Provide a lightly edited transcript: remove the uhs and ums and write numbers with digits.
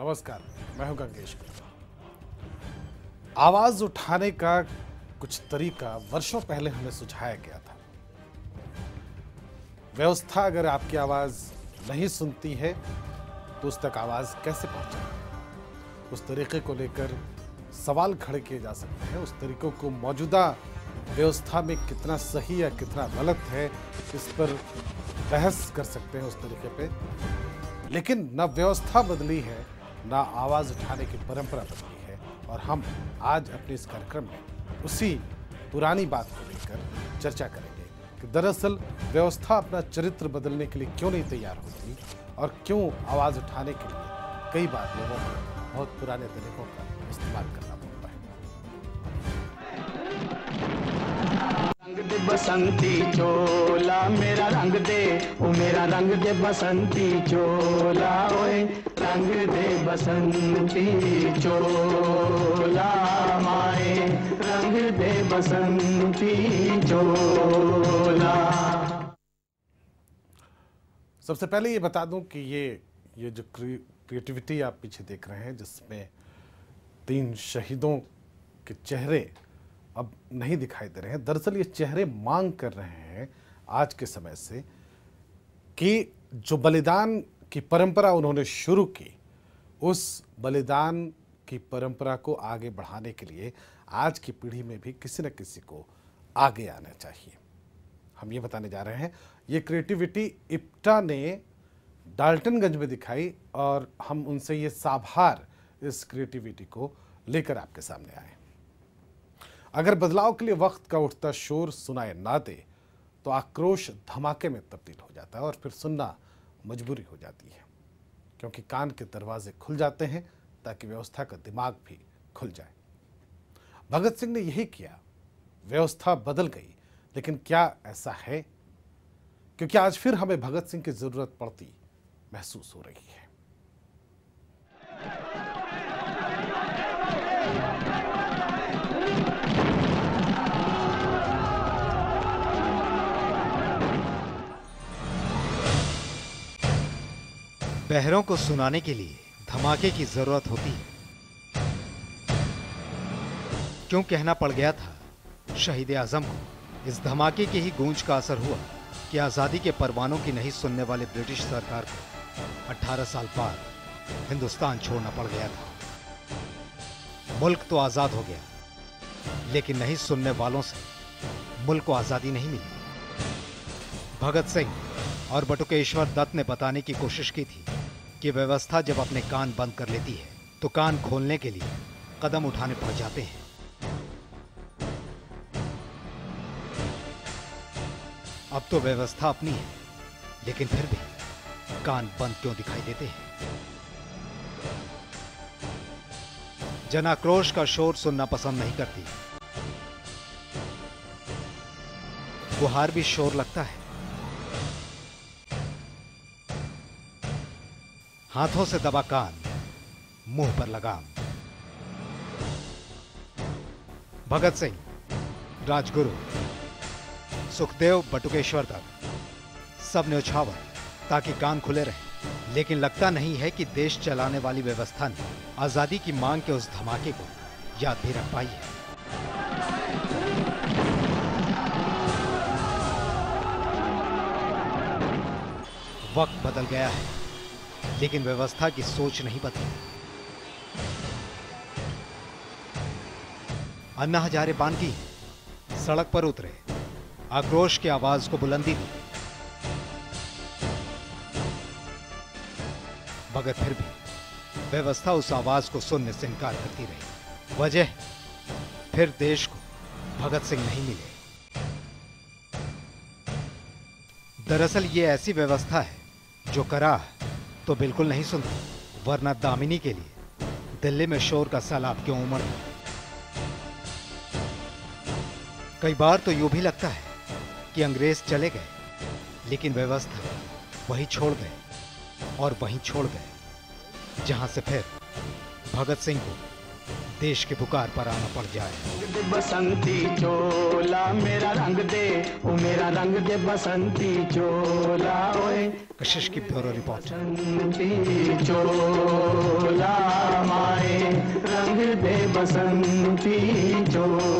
नमस्कार, मैं हूं गंगेश। आवाज उठाने का कुछ तरीका वर्षों पहले हमें सुझाया गया था। व्यवस्था अगर आपकी आवाज नहीं सुनती है तो उस तक आवाज कैसे पहुंचे, उस तरीके को लेकर सवाल खड़े किए जा सकते हैं। उस तरीकों को मौजूदा व्यवस्था में कितना सही या कितना गलत है, इस पर बहस कर सकते हैं उस तरीके पे। लेकिन न व्यवस्था बदली है, ना आवाज उठाने की परंपरा बदली है। और हम आज अपने इस कार्यक्रम में उसी पुरानी बात को लेकर चर्चा करेंगे कि दरअसल व्यवस्था अपना चरित्र बदलने के लिए क्यों नहीं तैयार होती और क्यों आवाज उठाने के लिए कई बार लोगों को बहुत पुराने तरीकों का इस्तेमाल करना पड़ता है। रंग दे बसंती चोला मेरा रंग दे, ओ मेरा रंग दे बसंती चोला, ओए रंग दे बसंती चोला माए, रंग दे बसंती चोला। सबसे पहले ये बता दूं कि ये जो क्रिएटिविटी आप पीछे देख रहे हैं, जिसमें 3 शहीदों के चेहरे अब नहीं दिखाई दे रहे हैं। दरअसल ये चेहरे मांग कर रहे हैं आज के समय से कि जो बलिदान की परंपरा उन्होंने शुरू की, उस बलिदान की परंपरा को आगे बढ़ाने के लिए आज की पीढ़ी में भी किसी न किसी को आगे आना चाहिए। हम ये बताने जा रहे हैं। ये क्रिएटिविटी इप्टा ने डाल्टनगंज में दिखाई और हम उनसे ये साभार इस क्रिएटिविटी को लेकर आपके सामने आए। अगर बदलाव के लिए वक्त का उठता शोर सुनाए ना दे तो आक्रोश धमाके में तब्दील हो जाता है और फिर सुनना मजबूरी हो जाती है, क्योंकि कान के दरवाजे खुल जाते हैं ताकि व्यवस्था का दिमाग भी खुल जाए। भगत सिंह ने यही किया। व्यवस्था बदल गई, लेकिन क्या ऐसा है? क्योंकि आज फिर हमें भगत सिंह की जरूरत पड़ती महसूस हो रही है। बहरों को सुनाने के लिए धमाके की जरूरत होती है। क्यों कहना पड़ गया था शहीद आजम को। इस धमाके की ही गूंज का असर हुआ कि आजादी के परवानों की नहीं सुनने वाले ब्रिटिश सरकार को 18 साल बाद हिंदुस्तान छोड़ना पड़ गया था। मुल्क तो आजाद हो गया, लेकिन नहीं सुनने वालों से मुल्क को आजादी नहीं मिली। भगत सिंह और बटुकेश्वर दत्त ने बताने की कोशिश की थी कि व्यवस्था जब अपने कान बंद कर लेती है तो कान खोलने के लिए कदम उठाने पड़ जाते हैं। अब तो व्यवस्था अपनी है, लेकिन फिर भी कान बंद क्यों दिखाई देते हैं? जनाक्रोश का शोर सुनना पसंद नहीं करती। गुहार भी शोर लगता है। हाथों से दबा कान, मुंह पर लगाम। भगत सिंह, राजगुरु, सुखदेव, बटुकेश्वर दत्त, सब न्यौछावर ताकि कान खुले रहे। लेकिन लगता नहीं है कि देश चलाने वाली व्यवस्था ने आजादी की मांग के उस धमाके को याद भी रख पाई है। वक्त बदल गया है, लेकिन व्यवस्था की सोच नहीं बदली। अन्ना हजारे बांधी सड़क पर उतरे, आक्रोश की आवाज को बुलंदी दी, मगर फिर भी व्यवस्था उस आवाज को सुनने से इनकार करती रही। वजह, फिर देश को भगत सिंह नहीं मिले। दरअसल ये ऐसी व्यवस्था है जो कराह तो बिल्कुल नहीं सुनती, वरना दामिनी के लिए दिल्ली में शोर का सैलाब क्यों उमड़ता। कई बार तो यूं भी लगता है कि अंग्रेज चले गए, लेकिन व्यवस्था वही छोड़ गए और वहीं छोड़ गए जहां से फिर भगत सिंह को देश के पुकार पर आना पड़ जाए। रंग दे बसंती चोला मेरा रंग दे, ओ मेरा रंग दे बसंती चोला ओए। कशिश की ब्यूरो रिपोर्ट। बसंती चोला माए रंग दे बसंती चोला।